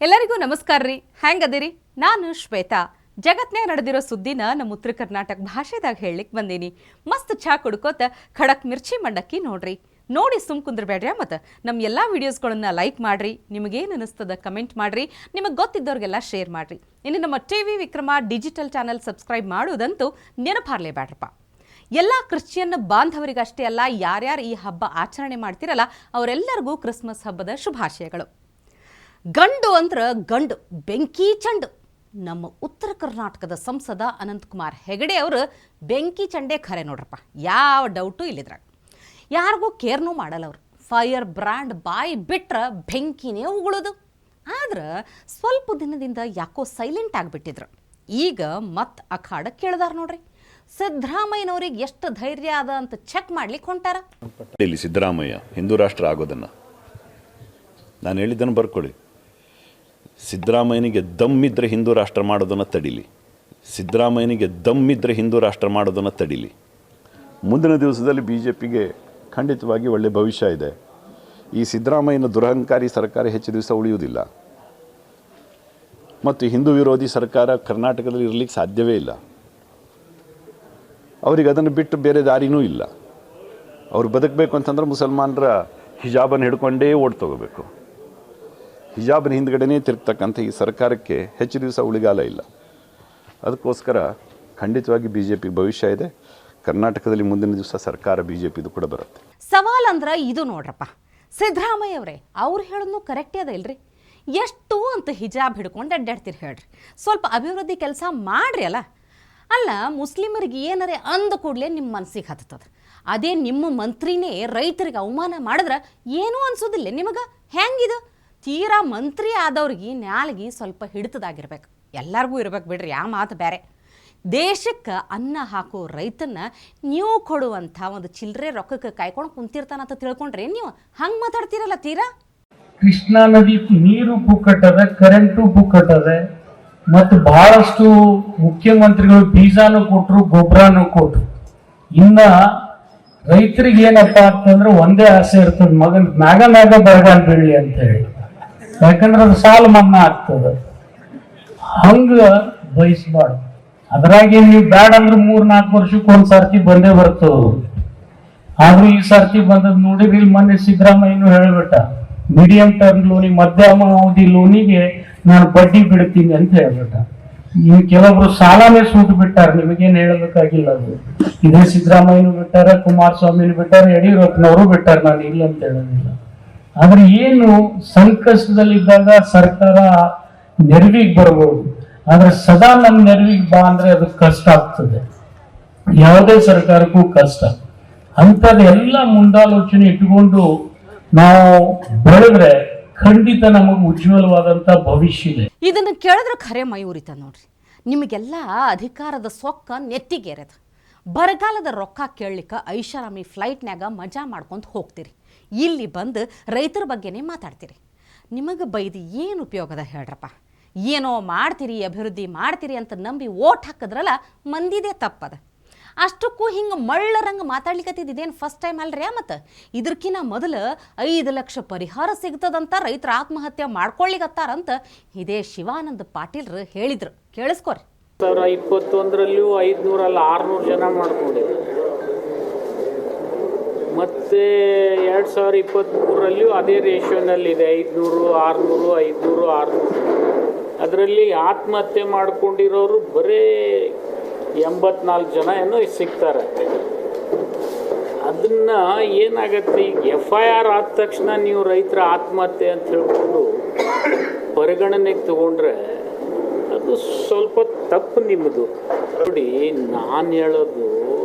ಎಲ್ಲರಿಗೂ ನಮಸ್ಕಾರ ರೀ. ಹೆಂಗದಿರಿ? ನಾನು ಶ್ವೇತಾ. ಜಗತ್ನಾಗ ನಡೆದಿರೋ ಸುದ್ದಿನ ನಮ್ಮ ಉತ್ತರ ಕರ್ನಾಟಕ ಭಾಷೆದಾಗ ಹೇಳಲಿಕ್ಕೆ ಬಂದೀನಿ. ಮಸ್ತ್ ಚಾ ಕುಡ್ಕೋತ ಖಡಕ್ ಮಿರ್ಚಿ ಮಂಡಕ್ಕಿ ನೋಡ್ರಿ. ನೋಡಿ ಸುಮ್ ಕುಂದ್ರಬೇಡ್ರಿ. ಮತ್ತು ನಮ್ಮ ಎಲ್ಲ ವೀಡಿಯೋಸ್ಗಳನ್ನ ಲೈಕ್ ಮಾಡಿರಿ. ನಿಮಗೇನು ಅನ್ನಿಸ್ತದ ಕಮೆಂಟ್ ಮಾಡಿರಿ. ನಿಮಗೆ ಗೊತ್ತಿದ್ದವ್ರಿಗೆಲ್ಲ ಶೇರ್ ಮಾಡಿರಿ. ಇನ್ನು ನಮ್ಮ TV Vikrama digital channel subscribe ಮಾಡೋದಂತೂ ನೆನಪಾರ್ಲೇಬೇಡ್ರಪ್ಪ. ಎಲ್ಲ ಕ್ರಿಶ್ಚಿಯನ್ ಬಾಂಧವರಿಗಷ್ಟೇ ಅಲ್ಲ, ಯಾರ್ಯಾರು ಈ ಹಬ್ಬ ಆಚರಣೆ ಮಾಡ್ತಿರಲ್ಲ ಅವರೆಲ್ಲರಿಗೂ ಕ್ರಿಸ್ಮಸ್ ಹಬ್ಬದ ಶುಭಾಶಯಗಳು. ಗಂಡು ಅಂದ್ರೆ ಗಂಡು, ಬೆಂಕಿ ಚಂಡು. ನಮ್ಮ ಉತ್ತರ ಕರ್ನಾಟಕದ ಸಂಸದ ಅನಂತಕುಮಾರ್ ಹೆಗಡೆ ಅವರು ಬೆಂಕಿ ಚಂಡೆ ಖರೆ ನೋಡ್ರಪ್ಪ, ಯಾವ ಡೌಟು ಇಲ್ಲಿದ್ರಾಗ. ಯಾರಿಗೂ ಕೇರ್ನೂ ಮಾಡಲ್ಲ ಅವರು. ಫೈರ್ ಬ್ರ್ಯಾಂಡ್ ಬಾಯಿ ಬಿಟ್ರೆ ಬೆಂಕಿನೇ ಉಗುಳೋದು. ಆದ್ರೆ ಸ್ವಲ್ಪ ದಿನದಿಂದ ಯಾಕೋ ಸೈಲೆಂಟ್ ಆಗಿಬಿಟ್ಟಿದ್ರು. ಈಗ ಮತ್ತೆ ಅಖಾಡ ಕೇಳಿದಾರ ನೋಡ್ರಿ. ಸಿದ್ದರಾಮಯ್ಯನವ್ರಿಗೆ ಎಷ್ಟು ಧೈರ್ಯ ಅದ ಅಂತ ಚೆಕ್ ಮಾಡ್ಲಿಕ್ಕೆ ಹೊಂಟಾರ. ಇಲ್ಲಿ ಸಿದ್ದರಾಮಯ್ಯ ಹಿಂದೂ ರಾಷ್ಟ್ರ ಆಗೋದನ್ನು ನಾನು ಹೇಳಿದ್ದನ್ನು ಬರ್ಕೊಳ್ಳಿ. ಸಿದ್ದರಾಮಯ್ಯನಿಗೆ ದಮ್ಮಿದ್ರೆ ಹಿಂದೂ ರಾಷ್ಟ್ರ ಮಾಡೋದನ್ನು ತಡೀಲಿ. ಸಿದ್ದರಾಮಯ್ಯನಿಗೆ ದಮ್ಮಿದ್ರೆ ಹಿಂದೂ ರಾಷ್ಟ್ರ ಮಾಡೋದನ್ನು ತಡೀಲಿ. ಮುಂದಿನ ದಿವಸದಲ್ಲಿ BJPಗೆ ಖಂಡಿತವಾಗಿ ಒಳ್ಳೆಯ ಭವಿಷ್ಯ ಇದೆ. ಈ ಸಿದ್ದರಾಮಯ್ಯನ ದುರಹಂಕಾರಿ ಸರ್ಕಾರ ಹೆಚ್ಚು ದಿವಸ ಉಳಿಯುವುದಿಲ್ಲ ಮತ್ತು ಹಿಂದೂ ವಿರೋಧಿ ಸರ್ಕಾರ ಕರ್ನಾಟಕದಲ್ಲಿ ಇರಲಿಕ್ಕೆ ಸಾಧ್ಯವೇ ಇಲ್ಲ. ಅವರಿಗೆ ಅದನ್ನು ಬಿಟ್ಟು ಬೇರೆ ದಾರಿನೂ ಇಲ್ಲ. ಅವ್ರು ಬದುಕಬೇಕು ಅಂತಂದ್ರೆ ಮುಸಲ್ಮಾನರ ಹಿಜಾಬನ್ನು ಹಿಡ್ಕೊಂಡೇ ಓಡ್ ತಗೋಬೇಕು. ಹಿಜಾಬನ ಹಿಂದ್ಗಡೆನೇ ತಿರುಗ್ತಕ್ಕಂಥ ಈ ಸರ್ಕಾರಕ್ಕೆ ಹೆಚ್ಚು ದಿವಸ ಉಳಿಗಾಲ ಇಲ್ಲ. ಅದಕ್ಕೋಸ್ಕರ ಖಂಡಿತವಾಗಿ BJPಗೆ ಭವಿಷ್ಯ ಇದೆ. ಕರ್ನಾಟಕದಲ್ಲಿ ಮುಂದಿನ ದಿವಸ ಸರ್ಕಾರ BJPದು ಕೂಡ ಬರುತ್ತೆ. ಸವಾಲ್ ಅಂದ್ರೆ ಇದು ನೋಡ್ರಪ್ಪ. ಸಿದ್ದರಾಮಯ್ಯ ಅವರೇ ಅವ್ರು ಹೇಳೋದು ಕರೆಕ್ಟೇ ಅದ ಇಲ್ರಿ? ಎಷ್ಟು ಅಂತ ಹಿಜಾಬ್ ಹಿಡ್ಕೊಂಡು ಅಡ್ಡಾಡ್ತೀರಿ ಹೇಳ್ರಿ? ಸ್ವಲ್ಪ ಅಭಿವೃದ್ಧಿ ಕೆಲಸ ಮಾಡ್ರಿ ಅಲ್ಲ. ಅಲ್ಲ, ಮುಸ್ಲಿಮರಿಗೆ ಏನರೇ ಅಂದ ಕೂಡಲೇ ನಿಮ್ಮ ಮನಸ್ಸಿಗೆ ಹತ್ತದ. ಅದೇ ನಿಮ್ಮ ಮಂತ್ರಿನೇ ರೈತರಿಗೆ ಅವಮಾನ ಮಾಡಿದ್ರೆ ಏನೂ ಅನ್ಸೋದಿಲ್ಲ ನಿಮಗೆ? ಹೆಂಗಿದು? ತೀರಾ ಮಂತ್ರಿ ಆದವ್ರಿಗೆ ನ್ಯಾಲ್ಗಿ ಸ್ವಲ್ಪ ಹಿಡಿತದಾಗಿರ್ಬೇಕು. ಎಲ್ಲರಿಗೂ ಇರ್ಬೇಕು ಬಿಡ್ರಿ, ಆ ಮಾತು ಬೇರೆ. ದೇಶಕ್ಕೆ ಅನ್ನ ಹಾಕೋ ರೈತನ್ನ ನೀವು ಕೊಡುವಂಥ ಒಂದು ಚಿಲ್ಲರೆ ರೊಕ್ಕಕ್ಕೆ ಕಾಯ್ಕೊಂಡು ಕುಂತಿರ್ತಾನಂತ ತಿಳ್ಕೊಂಡ್ರೆ ನೀವು ಹಂಗೆ ಮಾತಾಡ್ತೀರಲ್ಲ ತೀರಾ? ಕೃಷ್ಣಾ ನದಿ ನೀರು ಬುಕ್ಕಟ್ಟದೆ, ಕರೆಂಟು ಬುಕ್ಕಟ್ಟದೆ, ಮತ್ತು ಬಹಳಷ್ಟು ಮುಖ್ಯಮಂತ್ರಿಗಳು ಬೀಜಾನು ಕೊಟ್ಟರು, ಗೊಬ್ಬರನೂ ಕೊಟ್ಟರು. ಇನ್ನ ರೈತರಿಗೆ ಏನಪ್ಪ ಅಂತಂದ್ರೆ ಒಂದೇ ಆಸೆ ಇರ್ತದೆ, ಮಗನ್ ಮ್ಯಾಗ ಬರಗಾಲ ಬೀಳಲಿ ಅಂತ ಹೇಳಿ. ಯಾಕಂದ್ರೆ ಅದು ಸಾಲ ಮನ್ನಾ ಆಗ್ತದೆ. ಹಂಗ ಬಯಸ್ಬಾರ್ದು. ಅದ್ರಾಗೆ ನೀವು ಬ್ಯಾಡ ಅಂದ್ರೆ 3-4 ವರ್ಷಕ್ಕೆ ಒಂದ್ ಸರ್ತಿ ಬಂದೇ ಬರ್ತದ. ಆದ್ರೂ ಈ ಸರ್ತಿ ಬಂದದ್ ನೋಡಿದ್ರೆ ಇಲ್ಲಿ ಮೊನ್ನೆ ಸಿದ್ದರಾಮಯ್ಯನು ಹೇಳ್ಬಿಟ್ಟ, ಮೀಡಿಯಂ ಟರ್ಮ್ ಲೋನಿಗೆ, ಮಧ್ಯಮ ಅವಧಿ ಲೋನಿಗೆ ನಾನು ಬಡ್ಡಿ ಬಿಡ್ತೀನಿ ಅಂತ ಹೇಳ್ಬಿಟ್ಟ. ಇನ್ನು ಕೆಲವೊಬ್ರು ಸಾಲನೇ ಸೂಟ್ ಬಿಟ್ಟಾರ, ನಿಮಗೇನು ಹೇಳಬೇಕಾಗಿಲ್ಲ. ಅದು ಇದೇ ಸಿದ್ದರಾಮಯ್ಯನು ಬಿಟ್ಟಾರ, ಕುಮಾರಸ್ವಾಮಿನೂ ಬಿಟ್ಟಾರ, ಯಡಿಯೂರಪ್ಪನವರು ಬಿಟ್ಟಾರ. ನಾನು ಇಲ್ಲ ಅಂತ ಹೇಳೋದಿಲ್ಲ. ಆದ್ರೆ ಏನು ಸಂಕಷ್ಟದಲ್ಲಿದ್ದಾಗ ಸರ್ಕಾರ ನೆರವಿಗೆ ಬರ್ಬೋದು, ಆದ್ರೆ ಸದಾ ನಮ್ಮ ನೆರವಿಗೆ ಬಾ ಅಂದ್ರೆ ಅದು ಕಷ್ಟ ಆಗ್ತದೆ. ಯಾವುದೇ ಸರ್ಕಾರಕ್ಕೂ ಕಷ್ಟ. ಅಂಥದ್ದೆಲ್ಲ ಮುಂದಾಲೋಚನೆ ಇಟ್ಕೊಂಡು ನಾವು ಬೆಳೆದ್ರೆ ಖಂಡಿತ ನಮಗೆ ಉಜ್ವಲವಾದಂತ ಭವಿಷ್ಯ ಇದೆ. ಇದನ್ನು ಕೇಳಿದ್ರೆ ಖರೆ ಮೈ ಉರಿತ ನೋಡ್ರಿ. ನಿಮಗೆಲ್ಲ ಅಧಿಕಾರದ ಸೊಕ್ಕ ನೆತ್ತಿಗೇರದ. ಬರಗಾಲದ ರೊಕ್ಕ ಕೇಳಲಿಕ್ಕೆ ಐಷಾರಾಮಿ ಫ್ಲೈಟ್ನ್ಯಾಗ ಮಜಾ ಮಾಡ್ಕೊಂತ ಹೋಗ್ತೀರಿ. ಇಲ್ಲಿ ಬಂದು ರೈತರ ಬಗ್ಗೆನೇ ಮಾತಾಡ್ತೀರಿ. ನಿಮಗೆ ಬೈದು ಏನು ಉಪಯೋಗದ ಹೇಳ್ರಪ್ಪ? ಏನೋ ಮಾಡ್ತೀರಿ, ಅಭಿವೃದ್ಧಿ ಮಾಡ್ತೀರಿ ಅಂತ ನಂಬಿ ಓಟ್ ಹಾಕಿದ್ರಲ್ಲ, ಮಂದಿದೇ ತಪ್ಪದ. ಅಷ್ಟಕ್ಕೂ ಹಿಂಗೆ ಮಳ್ಳರಂಗೆ ಮಾತಾಡ್ಲಿಕ್ಕತ್ತಿದ್ದೇನು ಫಸ್ಟ್ ಟೈಮ್ ಅಲ್ರಿ? ಮತ್ತು ಇದಕ್ಕಿಂತ ಮೊದಲು 5 ಲಕ್ಷ ಪರಿಹಾರ ಸಿಗ್ತದಂತ ರೈತರ ಆತ್ಮಹತ್ಯೆ ಮಾಡ್ಕೊಳ್ಳಿಗತ್ತಾರಂತ ಇದೇ ಶಿವಾನಂದ ಪಾಟೀಲ್ರು ಹೇಳಿದ್ರು. ಕೇಳಿಸ್ಕೊರಿ. 2021ರಲ್ಲೂ 500 ಅಲ್ಲ 600 ಜನ ಮಾಡ್ಕೊಂಡಿದ್ದಾರೆ. ಮತ್ತು 2023ರಲ್ಲಿಯೂ ಅದೇ ರೇಷಿಯೋನಲ್ಲಿದೆ, 500, 600, 500, 600. ಅದರಲ್ಲಿ ಆತ್ಮಹತ್ಯೆ ಮಾಡ್ಕೊಂಡಿರೋರು ಬರೀ 84 ಜನ ಏನೋ ಸಿಗ್ತಾರೆ. ಅದನ್ನು ಏನಾಗತ್ತೆ, ಈಗ FIR ಆದ ತಕ್ಷಣ ನೀವು ರೈತರ ಆತ್ಮಹತ್ಯೆ ಅಂತ ಹೇಳ್ಕೊಂಡು ಪರಿಗಣನೆಗೆ ತಗೊಂಡ್ರೆ ಅದು ಸ್ವಲ್ಪ ತಪ್ಪು ನಿಮ್ಮದು. ನೋಡಿ, ನಾನು ಹೇಳೋದು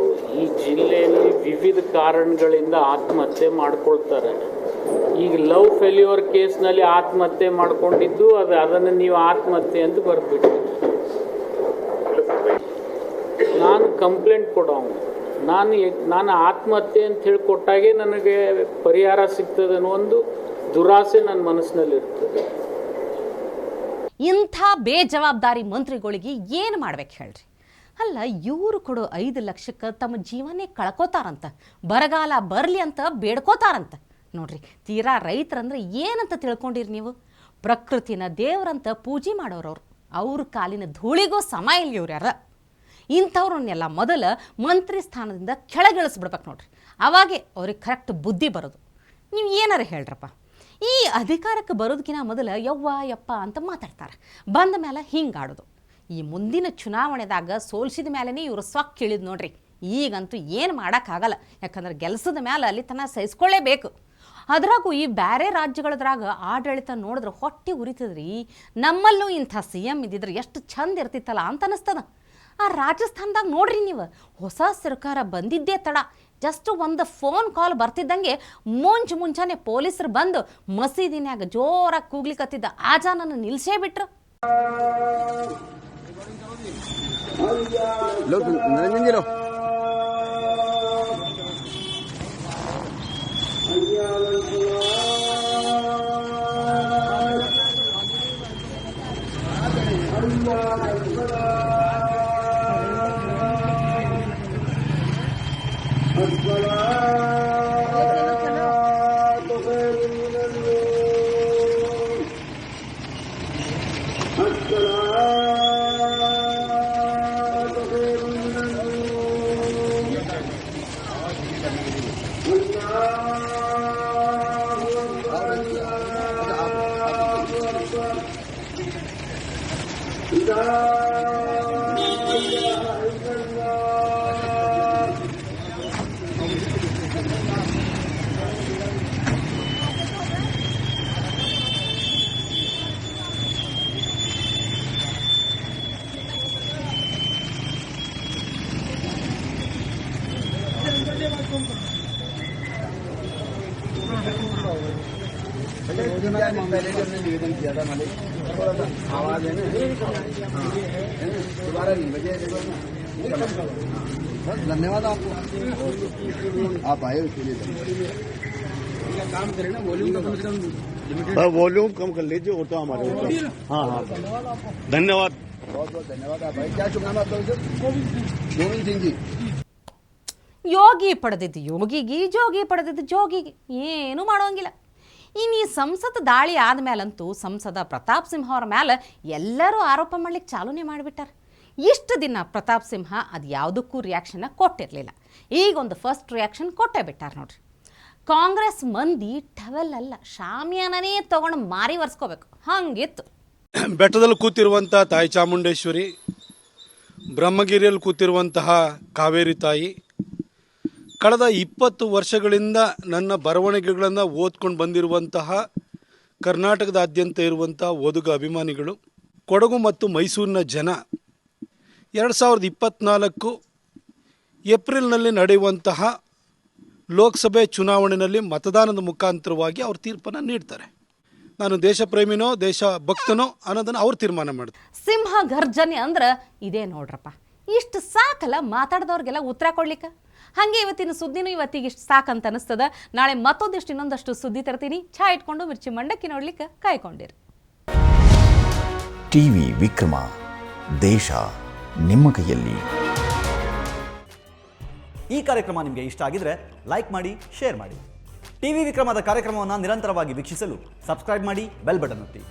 ಈ ಜಿಲ್ಲೆಯಲ್ಲಿ ವಿವಿಧ ಕಾರಣಗಳಿಂದ ಆತ್ಮಹತ್ಯೆ ಮಾಡ್ಕೊಳ್ತಾರೆ. ಈಗ ಲವ್ ಫೇಲ್ಯೂರ್ ಕೇಸ್ನಲ್ಲಿ ಆತ್ಮಹತ್ಯೆ ಮಾಡ್ಕೊಂಡಿದ್ದು ಅದನ್ನು ನೀವು ಆತ್ಮಹತ್ಯೆ ಅಂತ ಬರೆದ್ಬಿಟ್ಟು ನಾನು ಕಂಪ್ಲೇಂಟ್ ಕೊಡೋನು. ನಾನು ಆತ್ಮಹತ್ಯೆ ಅಂತ ಹೇಳಿ ಕೊಟ್ಟಾಗೆ ನನಗೆ ಪರಿಹಾರ ಸಿಗ್ತದೆ ಅನ್ನೋ ಒಂದು ದುರಾಸೆ ನನ್ನ ಮನಸ್ಸಿನಲ್ಲಿರ್ತದೆ. ಇಂಥ ಬೇಜವಾಬ್ದಾರಿ ಮಂತ್ರಿಗಳಿಗೆ ಏನು ಮಾಡ್ಬೇಕು ಹೇಳ್ರಿ? ಅಲ್ಲ, ಇವರು ಕೊಡೋ 5 ಲಕ್ಷಕ್ಕೆ ತಮ್ಮ ಜೀವನೇ ಕಳ್ಕೋತಾರಂತ, ಬರಗಾಲ ಬರಲಿ ಅಂತ ಬೇಡ್ಕೋತಾರಂತ. ನೋಡ್ರಿ, ತೀರಾ ರೈತರಂದ್ರೆ ಏನಂತ ತಿಳ್ಕೊಂಡಿರಿ ನೀವು? ಪ್ರಕೃತಿನ ದೇವರಂತ ಪೂಜೆ ಮಾಡೋರವ್ರು. ಅವ್ರ ಕಾಲಿನ ಧೂಳಿಗೂ ಸಮ ಇಲ್ಲ ಇವ್ರು ಯಾರ. ಇಂಥವ್ರನ್ನೆಲ್ಲ ಮೊದಲ ಮಂತ್ರಿ ಸ್ಥಾನದಿಂದ ಕೆಳಗಿಳಿಸ್ಬಿಡ್ಬೇಕು ನೋಡ್ರಿ. ಅವಾಗೆ ಅವ್ರಿಗೆ ಕರೆಕ್ಟ್ ಬುದ್ಧಿ ಬರೋದು. ನೀವು ಏನಾರ ಹೇಳ್ರಪ್ಪ, ಈ ಅಧಿಕಾರಕ್ಕೆ ಬರೋದಕ್ಕಿಂತ ಮೊದಲು ಯವ್ವ ಯಪ್ಪ ಅಂತ ಮಾತಾಡ್ತಾರೆ, ಬಂದ ಮೇಲೆ ಹಿಂಗಾಡೋದು. ಈ ಮುಂದಿನ ಚುನಾವಣೆದಾಗ ಸೋಲ್ಸಿದ ಮೇಲೇ ಇವರು ಸ್ವಕ್ ಇಳಿದು ನೋಡ್ರಿ. ಈಗಂತೂ ಏನು ಮಾಡೋಕ್ಕಾಗಲ್ಲ, ಯಾಕಂದ್ರೆ ಗೆಲ್ಸದ ಮೇಲೆ ಅಲ್ಲಿ ತನಕ ಸಹಿಸ್ಕೊಳ್ಳೇಬೇಕು. ಅದ್ರಾಗೂ ಈ ಬೇರೆ ರಾಜ್ಯಗಳದ್ರಾಗ ಆಡಳಿತ ನೋಡಿದ್ರೆ ಹೊಟ್ಟೆ ಉರಿತದ್ರಿ. ನಮ್ಮಲ್ಲೂ ಇಂಥ CM ಇದ್ದಿದ್ರೆ ಎಷ್ಟು ಚಂದ ಇರ್ತಿತ್ತಲ್ಲ ಅಂತ ಅನಿಸ್ತದ. ಆ ರಾಜಸ್ಥಾನದಾಗ ನೋಡ್ರಿ ನೀವು, ಹೊಸ ಸರ್ಕಾರ ಬಂದಿದ್ದೇ ತಡ, ಜಸ್ಟ್ ಒಂದು ಫೋನ್ ಕಾಲ್ ಬರ್ತಿದ್ದಂಗೆ ಮುಂಚಾನೆ ಪೊಲೀಸರು ಬಂದು ಮಸೀದಿನ್ಯಾಗ ಜೋರಾಗಿ ಕೂಗ್ಲಿಕ್ಕತ್ತಿದ್ದ ಆಜಾನನ್ನು ನಿಲ್ಸೇ ಬಿಟ್ರು. पहले भी हमने निवेदन किया था मालिक, थोड़ा सा आवाज है ना, दोबारा नहीं बजे। बस धन्यवाद आपको, आप आए उसके लिए। काम करें ना, वॉल्यूम कम से कम, वॉल्यूम कम कर लीजिए, वो तो हमारे ऊपर। हाँ हाँ, धन्यवाद, बहुत बहुत धन्यवाद आप आए। क्या शुभ नाम आपका? गोविंद सिंह जी। ಯೋಗಿ ಪಡೆದಿದ್ದು ಯೋಗಿಗೆ, ಜೋಗಿ ಪಡೆದಿದ್ದು ಜೋಗಿಗೆ, ಏನೂ ಮಾಡೋಂಗಿಲ್ಲ. ಇನ್ನು ಈ ಸಂಸತ್ ದಾಳಿ ಆದಮೇಲಂತೂ ಸಂಸದ ಪ್ರತಾಪ್ ಸಿಂಹ ಅವ್ರ ಮೇಲೆ ಎಲ್ಲರೂ ಆರೋಪ ಮಾಡ್ಲಿಕ್ಕೆ ಚಾಲೂನೇ ಮಾಡಿಬಿಟ್ಟಾರೆ. ಇಷ್ಟು ದಿನ ಪ್ರತಾಪ್ ಸಿಂಹ ಅದು ಯಾವುದಕ್ಕೂ ರಿಯಾಕ್ಷನ್ನ ಕೊಟ್ಟಿರಲಿಲ್ಲ. ಈಗೊಂದು ಫಸ್ಟ್ ರಿಯಾಕ್ಷನ್ ಕೊಟ್ಟೇ ಬಿಟ್ಟಾರೆ ನೋಡ್ರಿ. ಕಾಂಗ್ರೆಸ್ ಮಂದಿ ಟವೆಲ್ ಅಲ್ಲ, ಶಾಮಿಯಾನನೇ ತೊಗೊಂಡು ಮಾರಿ ಒರೆಸ್ಕೋಬೇಕು, ಹಂಗಿತ್ತು. ಬೆಟ್ಟದಲ್ಲಿ ಕೂತಿರುವಂಥ ತಾಯಿ ಚಾಮುಂಡೇಶ್ವರಿ, ಬ್ರಹ್ಮಗಿರಿಯಲ್ಲಿ ಕೂತಿರುವಂತಹ ಕಾವೇರಿ ತಾಯಿ, ಕಳೆದ 20 ವರ್ಷಗಳಿಂದ ನನ್ನ ಬರವಣಿಗೆಗಳನ್ನು ಓದ್ಕೊಂಡು ಬಂದಿರುವಂತಹ ಕರ್ನಾಟಕದಾದ್ಯಂತ ಇರುವಂಥ ಓದುಗ ಅಭಿಮಾನಿಗಳು, ಕೊಡಗು ಮತ್ತು ಮೈಸೂರಿನ ಜನ 2024 ಏಪ್ರಿಲ್ನಲ್ಲಿ ನಡೆಯುವಂತಹ ಲೋಕಸಭೆ ಚುನಾವಣೆಯಲ್ಲಿ ಮತದಾನದ ಮುಖಾಂತರವಾಗಿ ಅವ್ರ ತೀರ್ಪನ್ನು ನೀಡ್ತಾರೆ. ನಾನು ದೇಶ ಪ್ರೇಮಿನೋ ದೇಶ ಭಕ್ತನೋ ಅನ್ನೋದನ್ನು ಅವ್ರು ತೀರ್ಮಾನ ಮಾಡ್ತಾರೆ. ಸಿಂಹ ಗರ್ಜನೆ ಅಂದ್ರೆ ಇದೇ ನೋಡ್ರಪ್ಪ. ಇಷ್ಟು ಸಾಕಲ್ಲ ಮಾತಾಡಿದವ್ರಿಗೆಲ್ಲ ಉತ್ತರ ಕೊಡ್ಲಿಕ್ಕೆ. ಹಾಗೆ ಇವತ್ತಿನ ಸುದ್ದಿನೂ ಇವತ್ತಿಗೆ ಇಷ್ಟು ಸಾಕಂತ ಅನಿಸ್ತದ. ನಾಳೆ ಮತ್ತೊಂದಿಷ್ಟು ಇನ್ನೊಂದಷ್ಟು ಸುದ್ದಿ ತರ್ತೀನಿ. ಚಹಾ ಇಟ್ಕೊಂಡು ಮಿರ್ಚಿ ಮಂಡಕ್ಕಿ ನೋಡ್ಲಿಕ್ಕೆ ಕಾಯ್ಕೊಂಡಿರಿ. ಟಿವಿ ವಿಕ್ರಮ, ದೇಶ ನಿಮ್ಮ ಕೈಯಲ್ಲಿ. ಈ ಕಾರ್ಯಕ್ರಮ ನಿಮಗೆ ಇಷ್ಟ ಆಗಿದ್ರೆ ಲೈಕ್ ಮಾಡಿ, ಶೇರ್ ಮಾಡಿ. ಟಿವಿ ವಿಕ್ರಮದ ಕಾರ್ಯಕ್ರಮವನ್ನು ನಿರಂತರವಾಗಿ ವೀಕ್ಷಿಸಲು ಸಬ್ಸ್ಕ್ರೈಬ್ ಮಾಡಿ, ಬೆಲ್ ಬಟನ್ ಒತ್ತಿ.